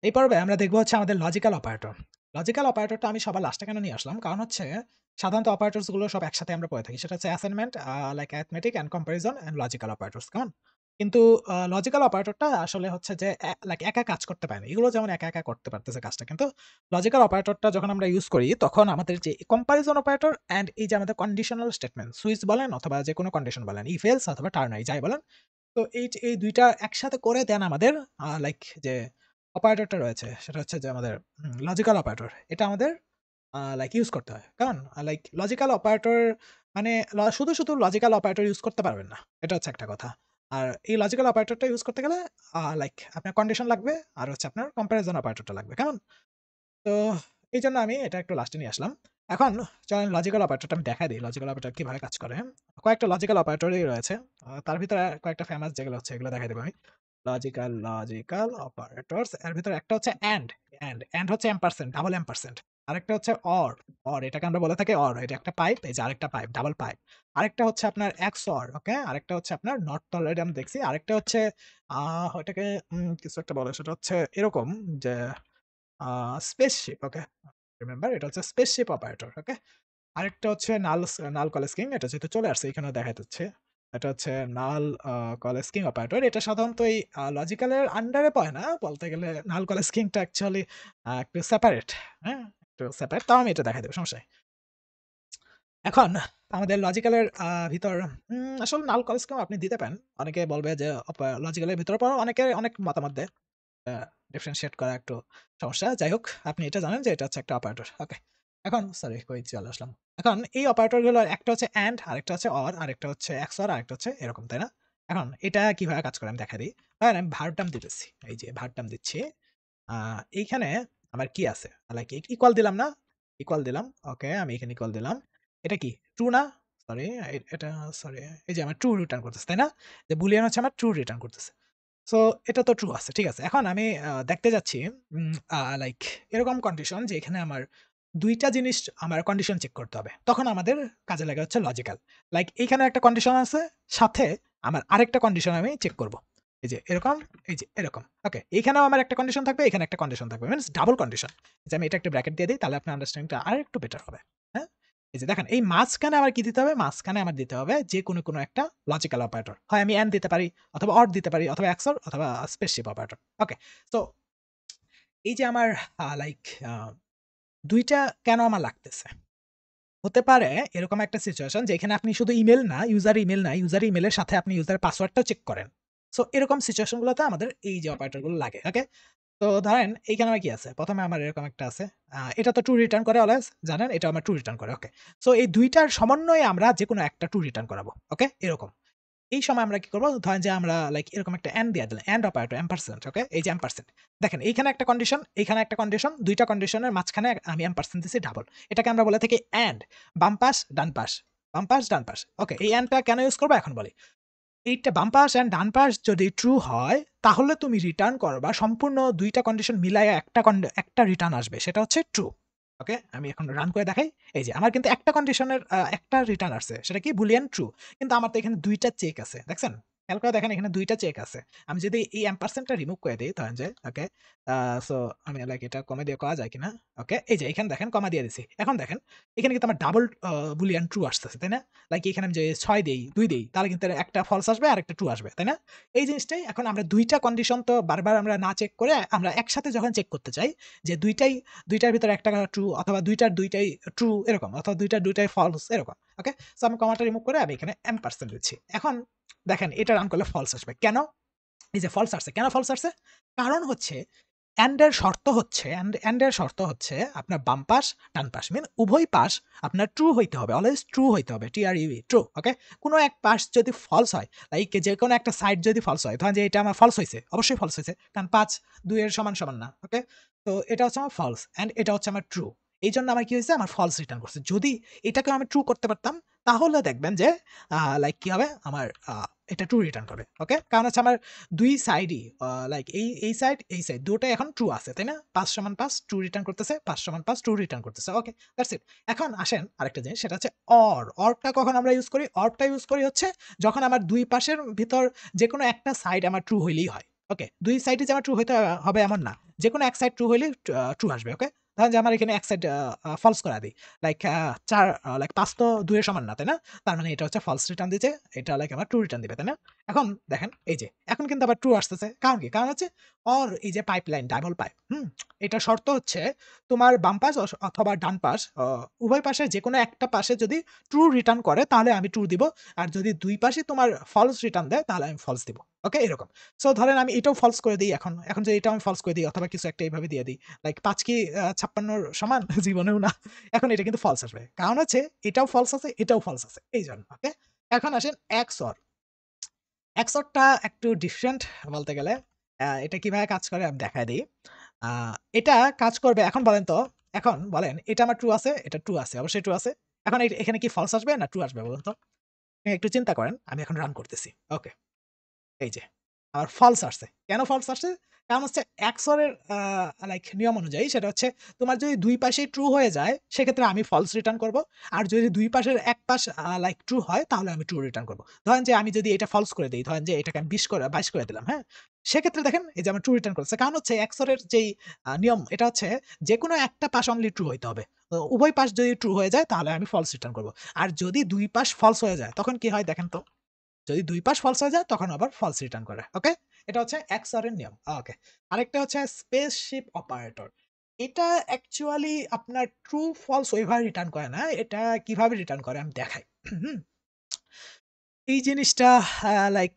এই পর্বে আমরা দেখব হচ্ছে আমাদের লজিক্যাল অপারেটর। লজিক্যাল অপারেটরটা আমি সবার লাস্টে কেন নিয়ে আসলাম? কারণ হচ্ছে সাধারণত অপারেটরস গুলো সব একসাথে আমরা পড়ে থাকি। সেটা হচ্ছে assignment, like arithmetic and comparison and logical operators, কেমন? কিন্তু লজিক্যাল অপারেটরটা আসলে হচ্ছে যে লাইক একা কাজ করতে পারে না। এগুলো যেমন একা, একা করতে পারতেছে কাজটা। কিন্তু লজিক্যাল অপারেটরটা যখন আমরা ইউজ করি তখন আমাদের যে কম্প্যারিজন অপারেটর অ্যান্ড এই যে আমাদের কন্ডিশনাল স্টেটমেন্ট, সুইচ বলেন অথবা যেকোনো কন্ডিশন বলেন, ইফ এলস অথবা টার্নারি যাই বলেন। তো এই ২ টা একসাথে করে দেন আমাদের লাইক যে অপারেটরটা রয়েছে সেটা হচ্ছে যে আমাদের লজিক্যাল অপারেটর। এটা আমাদের লাইক ইউজ করতে হয়। কারণ লাইক লজিক্যাল অপারেটর মানে শুধু লজিক্যাল অপারেটর ইউজ করতে পারবেন না। এটা হচ্ছে একটা কথা। আর এই লজিক্যাল অপারেটরটা ইউজ করতে গেলে লাইক আপনার কন্ডিশন লাগবে আর হচ্ছে আপনার কম্প্যারিজন অপারেটরটা লাগবে। কেমন? তো এইজন্য আমি এটা একটু লাস্টে নিয়ে আসলাম। এখন চলেন লজিক্যাল অপারেটরটা আমি দেখাই দেই। লজিক্যাল অপারেটর কিভাবে কাজ করে। কয়েকটা লজিক্যাল অপারেটরই রয়েছে। তার ভিতরে কয়েকটা ফেমাস যেগুলো হচ্ছে এগুলো দেখাই দেব আমি। লজিক্যাল অপারেটরস এর ভিতরে একটা হচ্ছে এন্ড হচ্ছে এম্পারসেন্ট, ডাবল এম্পারসেন্ট। আরেকটা হচ্ছে অর এটাকে আমরা বলে থাকি অর। এটা একটা পাইপ, এই যে আরেকটা পাইপ, ডাবল পাইপ। আরেকটা হচ্ছে আপনার XOR, ওকে? আরেকটা হচ্ছে আপনার নট অলরেডি আমরা দেখছি। আরেকটা হচ্ছে ওইটাকে কিছু একটা বলে সেটা হচ্ছে এরকম যে স্পেসশিপ, ওকে? রিমেম্বার এটা হচ্ছে স্পেসশিপ অপারেটর, ওকে? আরেকটা হচ্ছে নাল কলেস্কিং, এটা যেহেতু চলে আসছে এখানেও দেখা যাচ্ছে। এটা হচ্ছে নাল কলেস্কিং অপারেটর। এটা সাধারণত এই লজিক্যালের আন্ডারে পড়ে না। বলতে গেলে নাল কলেস্কিংটা অ্যাকচুয়ালি একটু সেপারেট, হ্যাঁ? একটু সেপারেট। তাও আমি এটা দেখাই দেব, সমস্যা নেই। এখন আমাদের লজিক্যালের ভিতর আসলে নাল কলেস্কিং আপনি দিতে পারেন। অনেকে বলবে যে লজিক্যালের ভিতরে পড়ো, অনেকে অনেক মতামত দেয়। আ ডিফারেনশিয়েট করা একটু সমস্যা। যাই হোক, আপনি এটা জানেন যে এটা হচ্ছে একটা অপারেটর। ওকে। এখন সরি কই চলে আসলাম। এখন এই অপারেটর গুলোর একটা হচ্ছে এন্ড, আরেকটা হচ্ছে অর, আরেকটা হচ্ছে XOR, আরেকটা হচ্ছে এরকম, তাই না? এখন এটা কিভাবে কাজ করে আমি দেখাই দেই। ধরেন আমি var টার্ম দিতেছি। এই যে var টার্ম দিচ্ছি। আ এইখানে আমার কি আছে? লাইক ইকুয়াল দিলাম না? ইকুয়াল দিলাম। ওকে, আমি এখানে ইকুয়াল দিলাম। এটা কি? ট্রু না? সরি, এটা সরি, এই যে আমার ট্রু রিটার্ন করতেছে, তাই না? যে বুলিয়ান হচ্ছে আমার ট্রু রিটার্ন করতেছে। সো এটা তো ট্রু আছে। ঠিক আছে। এখন আমি দেখতে যাচ্ছি লাইক এরকম কন্ডিশন যে এখানে আমার ২ টা জিনিস আমার কন্ডিশন চেক করতে হবে। তখন আমাদের কাজে লাগে হচ্ছে লজিক্যাল। লাইক এইখানে একটা কন্ডিশন আছে, সাথে আমার আরেকটা কন্ডিশন আমি চেক করব। এই যে এরকম, এই যে এরকম। ওকে। এইখানেও আমার একটা কন্ডিশন থাকবে, এখানে একটা কন্ডিশন থাকবে। Means double condition. যে আমি এটা একটা ব্র্যাকেট দিয়ে দেই তাহলে আপনার আন্ডারস্ট্যান্ডিংটা আরেকটু বেটার হবে। হ্যাঁ? এই যে দেখেন এই মাঝখানে আমার কি দিতে হবে? মাঝখানে আমার দিতে হবে যে কোনো একটা লজিক্যাল অপারেটর। হয় আমি এন্ড দিতে পারি অথবা অর দিতে পারি অথবা XOR অথবা স্পেসশিপ অপারেটর। ওকে। সো এই যে আমার লাইক আ ২ টা কেন আমার লাগতেছে? হতে পারে এরকম একটা সিচুয়েশন যেখানে আপনি শুধু ইমেইল না, ইউজার ইমেইল না, ইউজার ইমেইলের সাথে আপনি ইউজারের পাসওয়ার্ডটাও চেক করেন। সো এরকম সিচুয়েশন গুলোতে আমাদের এই যে অপারেটর গুলো লাগে। ওকে? তো ধরেন এইখানে আমার কি আছে? ১ম এ আমার এরকম একটা আছে। এটা তো ট্রু রিটার্ন করে অলওয়েজ, জানেন? এটা আমার ট্রু রিটার্ন করে। ওকে। সো এই ২ টার সমন্বয়ে আমরা যেকোনো একটা ট্রু রিটার্ন করাবো। ওকে? এরকম। এই সময় আমরা কি করব? ধরেন যে আমরা লাইক এরকম একটা এন্ড দিয়ে দিলাম। এন্ড অপারেটর এম্পারস্যান্ড, ওকে? এই যে এম্পারস্যান্ড। দেখেন এইখানে একটা কন্ডিশন, এইখানে একটা কন্ডিশন, ২ টা কন্ডিশনের মাঝখানে আমি এম্পারস্যান্ড দিছি ডাবল। এটাকে আমরা বলে থাকি এন্ড। বাম পাশ, ডান পাশ। বাম পাশ, ডান পাশ। ওকে, এই এন্ডটা কেন ইউজ করব এখন বলি। এইটা বাম পাশ অ্যান্ড ডান পাশ যদি ট্রু হয়, তাহলে তুমি রিটার্ন করবা সম্পূর্ণ ২ টা কন্ডিশন মিলাইয়া একটা রিটার্ন আসবে। সেটা হচ্ছে ট্রু। ওকে? আমি এখন রান করে দেখাই। এই যে আমার কিন্তু একটা কন্ডিশনের একটা রিটার্ন আসছে। সেটা কি? Boolean true. কিন্তু আমার তো এখানে ২ টা চেক আছে। দেখছেন? খেয়াল করে দেখেন এখানে ২ টা চেক আছে। আমি যদি এই এম্পারসেন্ট টা রিমুভ করে দেই ধরেন যে ওকে, আ সো আমি লাইক এটা কমা দিয়ে করা যায় কিনা? ওকে, এই যে এখানে দেখেন কমা দিয়ে দিছি। এখন দেখেন এখানে কিন্তু আমার ডাবল বুলিয়ান ট্রু আসতেছে, তাই না? লাইক এখানে আমি যে ৬ দেই, ২ দেই, তাহলে কিন্তু একটা ফলস আসবে আর একটা ট্রু আসবে, তাই না? এই জিনিসটাই এখন আমরা ২ টা কন্ডিশন তো বারবার আমরা না চেক করে আমরা একসাথে যখন চেক করতে চাই যে ২ টার ভিতরে একটা ট্রু অথবা ২ টার ২ টাই ট্রু এরকম অথবা ২ টার ২ টাই ফলস এরকম। ওকে? সো আমি কমাটা রিমুভ করে আমি এখানে এম্পারসেন্ট দিচ্ছি। এখন দেখেন এটা রান করলে ফলস আসবে। কেন? এই যে ফলস আসছে। কেন ফলস আসছে? কারণ হচ্ছে এন্ড এর শর্ত হচ্ছে আপনার বাম পাশ, ডান পাশ। উভয় পাশ আপনার ট্রু হইতে হবে। অলওয়েজ ট্রু হইতে হবে। TRUE true. ওকে? কোন এক পাশ যদি ফলস হয়, লাইক যেকোনো একটা সাইড যদি ফলস হয়, ধরেন যে এটা আমার ফলস হইছে। অবশ্যই ফলস হইছে। কারণ ৫ ২ এর সমান, সমান না। ওকে? তো এটা হচ্ছে আমার ফলস অ্যান্ড এটা হচ্ছে আমার ট্রু। এইজন্য আমার কি হইছে? আমার ফলস রিটার্ন করছে। যদি এটাকেও আমি ট্রু করতে পারতাম, তাহলে দেখবেন যে লাইক কি হবে? আমার এটা ট্রু রিটার্ন করবে। ওকে? কারণ হচ্ছে আমার ২ সাইডই লাইক এই সাইড ২ টাই এখন ট্রু আছে, তাই না? ৫ সমান ৫ ট্রু রিটার্ন করতেছে, ৫ সমান ৫ ট্রু রিটার্ন করতেছে। ওকে, দ্যাটস ইট। এখন আসেন আরেকটা জিনিস, সেটা হচ্ছে অর। অরটা কখন আমরা ইউজ করি? অরটা ইউজ করি হচ্ছে যখন আমার ২ পাশের ভিতর যেকোনো একটা সাইড আমার ট্রু হইলেই হয়। ওকে? ২ সাইডই যে আমার ট্রু হইতে হবে এমন না। যেকোনো এক সাইড ট্রু হইলে ট্রু আসবে। ওকে? ধরেন যে আমার এখানে এক সাইড ফলস করা দেই। লাইক ৪ লাইক ৫ তো ২ এর সমান না, তাই না? তার মানে এটা হচ্ছে ফলস রিটার্ন দিছে। এটা লাইক আমার ট্রু রিটার্ন দিবে, তাই না? এখন দেখেন এই যে এখন কিন্তু আবার ট্রু আসতেছে। কারণ কি? কারণ হচ্ছে এই যে পাইপলাইন ডাবল পাইপ, এটার শর্ত হচ্ছে তোমার বাম পাশ অথবা ডান পাশ উভয় পাশে যেকোনো একটা পাশে যদি ট্রু রিটার্ন করে তাহলে আমি ট্রু দিব। আর যদি ২ পাশে তোমার ফলস রিটার্ন দেয় তাহলে আমি ফলস দিব। ওকে? এরকম। সো ধরেন আমি এটাও ফলস করে দেই এখন। এখন যদি এটাও আমি ফলস করে দেই অথবা কিছু একটা এভাবে দিয়ে দেই। লাইক ৫ কি ৫৬ র সমান? জীবনেও না। এখন এটা কিন্তু ফলস আসবে। কারণ হচ্ছে এটাও ফলস আছে, এটাও ফলস আছে। এইজন্য। ওকে? এখন আসেন XOR। XOR টা একটু ডিফারেন্ট বলতে গেলে। এটা কিভাবে কাজ করে আমি দেখায় দেই। আ এটা কাজ করবে এখন বলেন তো, এখন বলেন এটা আমার ট্রু আছে, এটা ট্রু আছে। অবশ্যই ট্রু আছে। এখন এখানে কি ফলস আসবে না ট্রু আসবে বলুন তো? একটু চিন্তা করেন। আমি এখন রান করতেছি। ওকে। এই যে, আমার ফলস আসছে। কেন ফলস আসছে? কারণ হচ্ছে XOR এর লাইক নিয়ম অনুযায়ী সেটা হচ্ছে তোমার যদি ২ পাশেই ট্রু হয়ে যায়, সেক্ষেত্রে আমি ফলস রিটার্ন করব। আর যদি ২ পাশের এক পাশ লাইক ট্রু হয় তাহলে আমি ট্রু রিটার্ন করব। ধরেন যে আমি যদি এটা ফলস করে দেই, ধরেন যে এটাকে আমি ২২ করে দিলাম, হ্যাঁ? সেক্ষেত্রে দেখেন এই যে আমার ট্রু রিটার্ন করেছে। কারণ হচ্ছে XOR এর যেই নিয়ম এটা হচ্ছে যেকোনো একটা পাশ অনলি ট্রু হইতে হবে। উভয় পাশ যদি ট্রু হয়ে যায় তাহলে আমি ফলস রিটার্ন করব। আর যদি ২ পাশ ফলস হয়ে যায় তখন কি হয় দেখেন তো? যদি ২ পাশ ফলস হয়ে যায় তখন আবার ফলস রিটার্ন করে। ওকে? এটা হচ্ছে XOR এর নিয়ম। ওকে। আরেকটা হচ্ছে স্পেসশিপ অপারেটর। এটা অ্যাকচুয়ালি আপনার ট্রু ফলস ওইভাবে রিটার্ন করে না। এটা কিভাবে রিটার্ন করে আমি দেখাই। হুম? এই জিনিসটা লাইক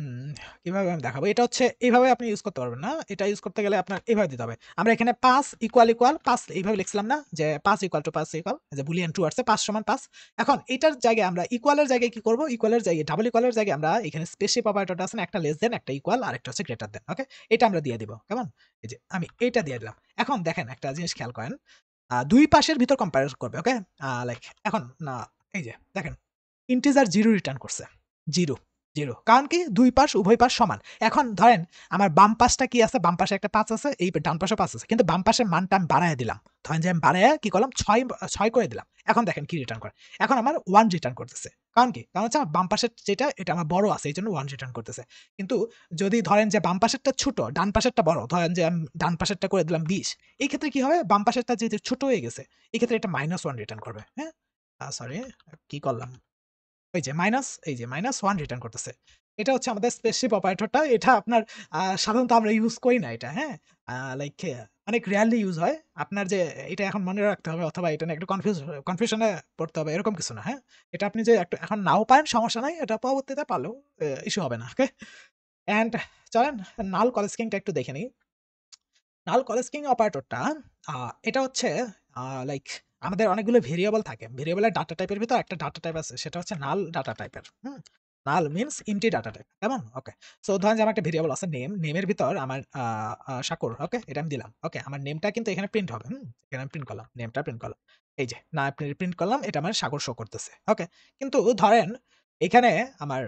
উম কিভাবে আমি দেখাবো? এটা হচ্ছে এইভাবে আপনি ইউজ করতে পারবেন না। এটা ইউজ করতে গেলে আপনার এভাবে দিতে হবে। আমরা এখানে ৫ ইকুয়াল ৫ এইভাবে লিখছিলাম না? যে ৫ ৫ যে বুলিয়ান ট্রু আসছে ৫ সমান ৫। এখন এটার জায়গায় আমরা ইকুয়াল এর জায়গায় কি করব? ইকুয়াল এর জায়গায় ডাবল ইকুয়াল এর জায়গায় আমরা এখানে স্পেসশিপ অপারেটরটা আছে না? একটা লেস দ্যান, একটা ইকুয়াল আরেকটা হচ্ছে গ্রেটার দ্যান। ওকে? এটা আমরা দিয়ে দিব। কেমন? এই যে আমি এইটা দিয়ে দিলাম। এখন দেখেন একটা জিনিস খেয়াল করেন। ২ পাশের ভিতর কম্পেয়ার করবে। ওকে? লাইক এখন না এই যে দেখেন ইন্টিজার 0 রিটার্ন করছে। 0, 0 কারণ কি? ২ পাশ উভয় পাশ সমান। এখন ধরেন আমার বাম পাশটা কি আছে? বাম পাশে একটা ৫ আছে, এই ডান পাশেও ৫ আছে। কিন্তু বাম পাশের মানটা আমি বাড়াইয়া দিলাম। ধরেন যে আমি বাড়াইয়া কি করলাম? ৬ করে দিলাম। এখন দেখেন কি রিটার্ন করে? এখন আমার ১ রিটার্ন করতেছে। কারণ কি? কারণ হচ্ছে আমার বাম পাশের যেটা এটা আমার বড় আছে এইজন্য ১ রিটার্ন করতেছে। কিন্তু যদি ধরেন যে বাম পাশেরটা ছোট, ডান পাশেরটা বড়, ধরেন যে আমি ডান পাশেরটা করে দিলাম ২০। এই ক্ষেত্রে কি হবে? বাম পাশেরটা যেহেতু ছোট হয়ে গেছে, এক্ষেত্রে এটা -১ রিটার্ন করবে। হ্যাঁ? সরি কি করলাম? ওই যে -1 রিটার্ন করতেছে। এটা হচ্ছে আমাদের স্পেসশিপ অপারেটরটা। এটা আপনার সাধারণত আমরা ইউজ করি না এটা, হ্যাঁ? লাইক অনেক রেয়ারলি ইউজ হয়। আপনার যে এটা এখন মনে রাখতে হবে অথবা এটা নিয়ে একটু কনফিউশন এ পড়তে হবে এরকম কিছু না, হ্যাঁ? এটা আপনি যে এখন নাও পারেন সমস্যা নাই। এটা পরবর্তীতে পারলেও ইস্যু হবে না। ওকে? অ্যান্ড চলেন নাল কলেস্কিংটা একটু দেখে নিই। নাল কলেস্কিং অপারেটরটা আ এটা হচ্ছে লাইক আমাদের অনেকগুলো ভেরিয়েবল থাকে। ভেরিয়েবলের ডাটা টাইপের ভিতর একটা ডাটা টাইপ আছে। সেটা হচ্ছে নাল ডাটা টাইপের। নাল মিনস এম্পটি ডাটা টাইপ। কেমন? ওকে। সো ধরেন যে আমার একটা ভেরিয়েবল আছে নেম। নেমের ভিতর আমার সাকুর। ওকে? এটা আমি দিলাম। ওকে? আমার নেমটা কিন্তু এখানে প্রিন্ট হবে। এখানে আমি প্রিন্ট করলাম। নেমটা প্রিন্ট করলাম। এই যে না প্রিন্ট করলাম এটা আমার সাগর শো করতেছে। ওকে? কিন্তু ধরেন এখানে আমার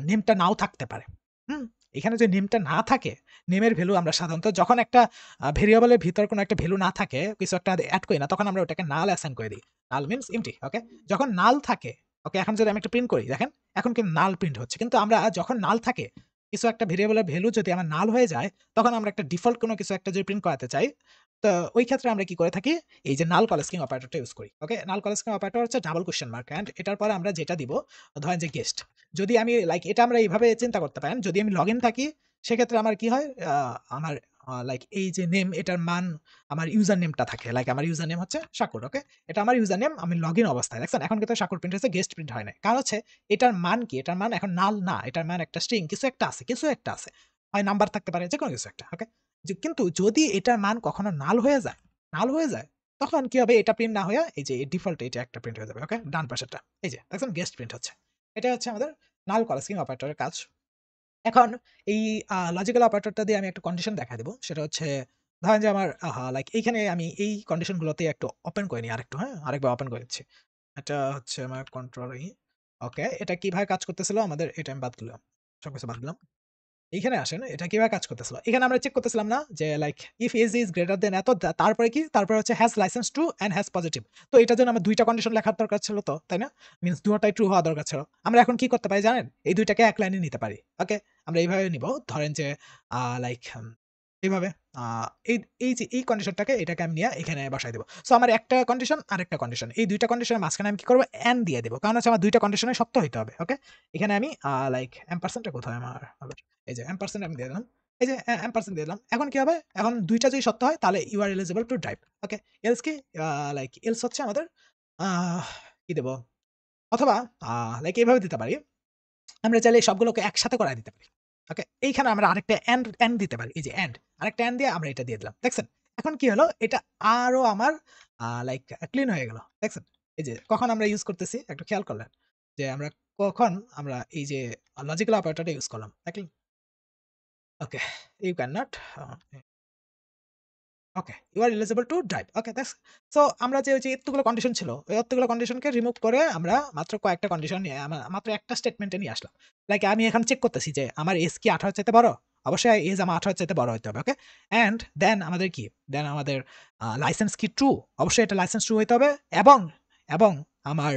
নেমটা নাও থাকতে পারে। হুম? এখানে যদি নেমটা না থাকে, নেমের ভ্যালু আমরা সাধারণত যখন একটা ভেরিয়েবলের ভিতর কোনো একটা ভ্যালু না থাকে, কিছু একটা এড করি না, তখন আমরা ওটাকে নাল অ্যাসাইন করে দিই। নাল মিনস এম্পটি, ওকে? যখন নাল থাকে, ওকে? এখন যদি আমি একটা প্রিন্ট করি, দেখেন এখন কিন্তু নাল প্রিন্ট হচ্ছে। কিন্তু আমরা যখন নাল থাকে, কিছু একটা ভেরিয়েবলের ভ্যালু যদি আমার নাল হয়ে যায়, তখন আমরা একটা ডিফল্ট কোনো কিছু একটা যদি প্রিন্ট করাতে চাই, তো ওই ক্ষেত্রে আমরা কি করে থাকি? এই যে নাল কলেস্কিং অপারেটরটা ইউজ করি। ওকে? নাল কলেস্কিং অপারেটর হচ্ছে ডাবল কোয়েশ্চেন মার্ক অ্যান্ড এটার পরে আমরা যেটা দিব, ধরেন যে গেস্ট। যদি আমি লাইক এটা আমরা এইভাবে চিন্তা করতে পারেন, যদি আমি লগইন থাকি সেক্ষেত্রে আমার কি হয়? আমার লাইক এই যে নেম এটার মান আমার ইউজার নেমটা থাকে। লাইক আমার ইউজার নেম হচ্ছে শাকুর, ওকে? এটা আমার ইউজার নেম আমি লগইন অবস্থায়। দেখছেন? এখন কিন্তু শাকুর প্রিন্ট হয়েছে, গেস্ট প্রিন্ট হয় নাই। কারণ হচ্ছে এটার মান কি? এটার মান এখন নাল না। এটার মান একটা স্ট্রিং কিছু একটা আছে, কিছু একটা আছে। হয় নাম্বার থাকতে পারে, যেকোনো কিছু একটা, ওকে? কিন্তু যদি এটার মান কখনো নাল হয়ে যায়, নাল হয়ে যায়, তখন কি হবে? এটা প্রিন্ট না হইয়া এই যে ডিফল্ট এটা একটা প্রিন্ট হয়ে যাবে, ওকে? ডান পাশেরটা। এই যে দেখছেন গেস্ট প্রিন্ট হচ্ছে। এটাই হচ্ছে আমাদের নাল কলেস্কিং অপারেটরের কাজ। এখন এই লজিক্যাল অপারেটরটা দিয়ে আমি একটা কন্ডিশন দেখায় দিব। সেটা হচ্ছে ধরেন যে আমার লাইক এইখানে আমি এই কন্ডিশন গুলোতে একটু ওপেন করে নিই আরেকটু, হ্যাঁ? আরেকবার ওপেন করে দিচ্ছি। এটা হচ্ছে আমার কন্ট্রোল ই। ওকে। এটা কিভাবে কাজ করতেছিল আমাদের এটা আমি বাদ দিলাম। সবকিছু বাদ দিলাম। এইখানে আসেন এটা কিভাবে কাজ করতেছিল? এখানে আমরা চেক করতেছিলাম না যে like if age is greater than এত তারপরে কি? তারপরে হচ্ছে has license true and has positive. তো এটার জন্য আমার ২ টা কন্ডিশন লেখার দরকার ছিল তো, তাই না? মিনস দুটোটাই ট্রু হওয়া দরকার ছিল। আমরা এখন কি করতে পারি জানেন? এই ২ টাকে এক লাইনে নিতে পারি। ওকে? আমরা এইভাবে নিব। ধরেন যে লাইক এইভাবে আ এই এই যে এই কন্ডিশনটাকে এটাকে আমি নিয়ে এখানে বসায় দিব। সো আমার একটা কন্ডিশন আরেকটা কন্ডিশন। এই ২ টা কন্ডিশনের মাঝখানে আমি কি করব? এন্ড দিয়ে দিব। কারণ হচ্ছে আমার ২ টা কন্ডিশনই সত্য হইতে হবে। ওকে? এখানে আমি লাইক এম্পারসেন্ড টা কোথায় আমার? এই যে এম্পারসেন্ড আমি দিয়ে দিলাম। এই যে এম্পারসেন্ড দিয়ে দিলাম। এখন কি হবে? এখন ২ টা যদি সত্য হয় তাহলে you are eligible to drive. Okay? Else কি? লাইক এলস হচ্ছে আমাদের আহ কি দেব? অথবা আ লাইক এভাবে দিতে পারি। আমরা চাইলে এই সবগুলোকে একসাথে করায় দিতে পারি। ওকে? এইখানে আমরা আরেকটা এন্ড দিতে পারি। এই যে এন্ড। আরেকটা এন্ড দিয়ে আমরা এটা দিয়ে দিলাম। দেখছেন? এখন কি হলো? এটা আরো আমার লাইক ক্লিন হয়ে গেল। দেখছেন? এই যে কখন আমরা ইউজ করতেছি একটু খেয়াল করলেন? যে আমরা কখন আমরা এই যে লজিক্যাল অপারেটরটা ইউজ করলাম। দেখলেন? Okay, you cannot okay, you are eligible to drive. Okay, that's so আমরা যে ওই যে এতগুলো কন্ডিশন ছিল, ওই এতগুলো কন্ডিশনকে রিমুভ করে আমরা মাত্র কয়েকটা কন্ডিশন নিয়ে মাত্র একটা স্টেটমেন্টে নিয়ে আসলাম। লাইক আমি এখন চেক করতেছি যে আমার এজ কি 18 চাইতে বড়? অবশ্যই এজ আমার 18 চাইতে বড় হইতে হবে। ওকে? অ্যান্ড দেন আমাদের কি? দেন আমাদের লাইসেন্স কি ট্রু? অবশ্যই এটা লাইসেন্স ট্রু হইতে হবে এবং এবং আমার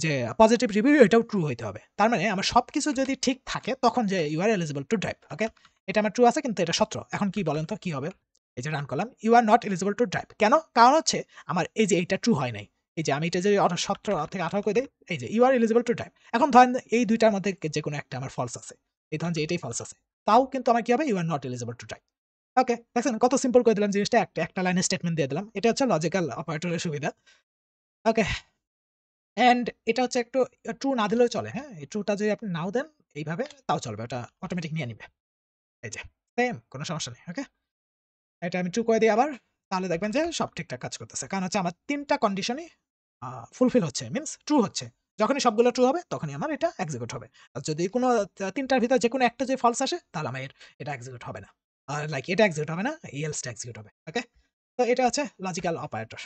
যে পজিটিভ রিভিউ এটাও ট্রু হইতে হবে। তার মানে আমার সবকিছু যদি ঠিক থাকে তখন যে you are eligible to drive. Okay? এটা আমার ট্রু আছে কিন্তু এটা সত্য। এখন কি বলেন তো কি হবে? এই যে রান করলাম, you are not eligible to drive. কেন? কারণ হচ্ছে আমার এই যে এইটা ট্রু হয় নাই। এই যে আমি এটা যদি 17 থেকে 18 করে দেই, এই যে you are eligible to drive. এখন ধরেন এই ২ টার মধ্যে যেকোনো একটা আমার ফলস আছে। এই ধরেন যে এটাই ফলস আছে। তাও কিন্তু আমার কি হবে? You are not eligible to drive. Okay, দেখছেন কত সিম্পল করে দিলাম জিনিসটা একটা লাইনের স্টেটমেন্ট দিয়ে দিলাম। এটা হচ্ছে লজিক্যাল অপারেটরের সুবিধা। ওকে, অ্যান্ড এটা হচ্ছে একটু ট্রু না দিলেও চলে, হ্যাঁ? এই ট্রুটা যদি আপনি নাও দেন এইভাবে তাও চলবে। ওটা অটোমেটিক নিয়ে নিবে। এই যে সেম কোন সমস্যা নেই। ওকে? এটা আমি ট্রু করে দেই আবার। তাহলে দেখবেন যে সব ঠিকঠাক কাজ করতেছে। কারণ হচ্ছে আমার ৩ টা কন্ডিশনই ফুলফিল হচ্ছে। মিনস ট্রু হচ্ছে। যখনই সবগুলো ট্রু হবে তখনই আমার এটা এক্সিকিউট হবে। আর যদি কোন ৩ টার ভিতর যেকোনো একটা যদি ফলস আসে তাহলে আমার এটা এক্সিকিউট হবে না। লাইক এটা এক্সিকিউট হবে না, এই এলস টা এক্সিকিউট হবে। ওকে? তো এটা হচ্ছে লজিক্যাল অপারেটর।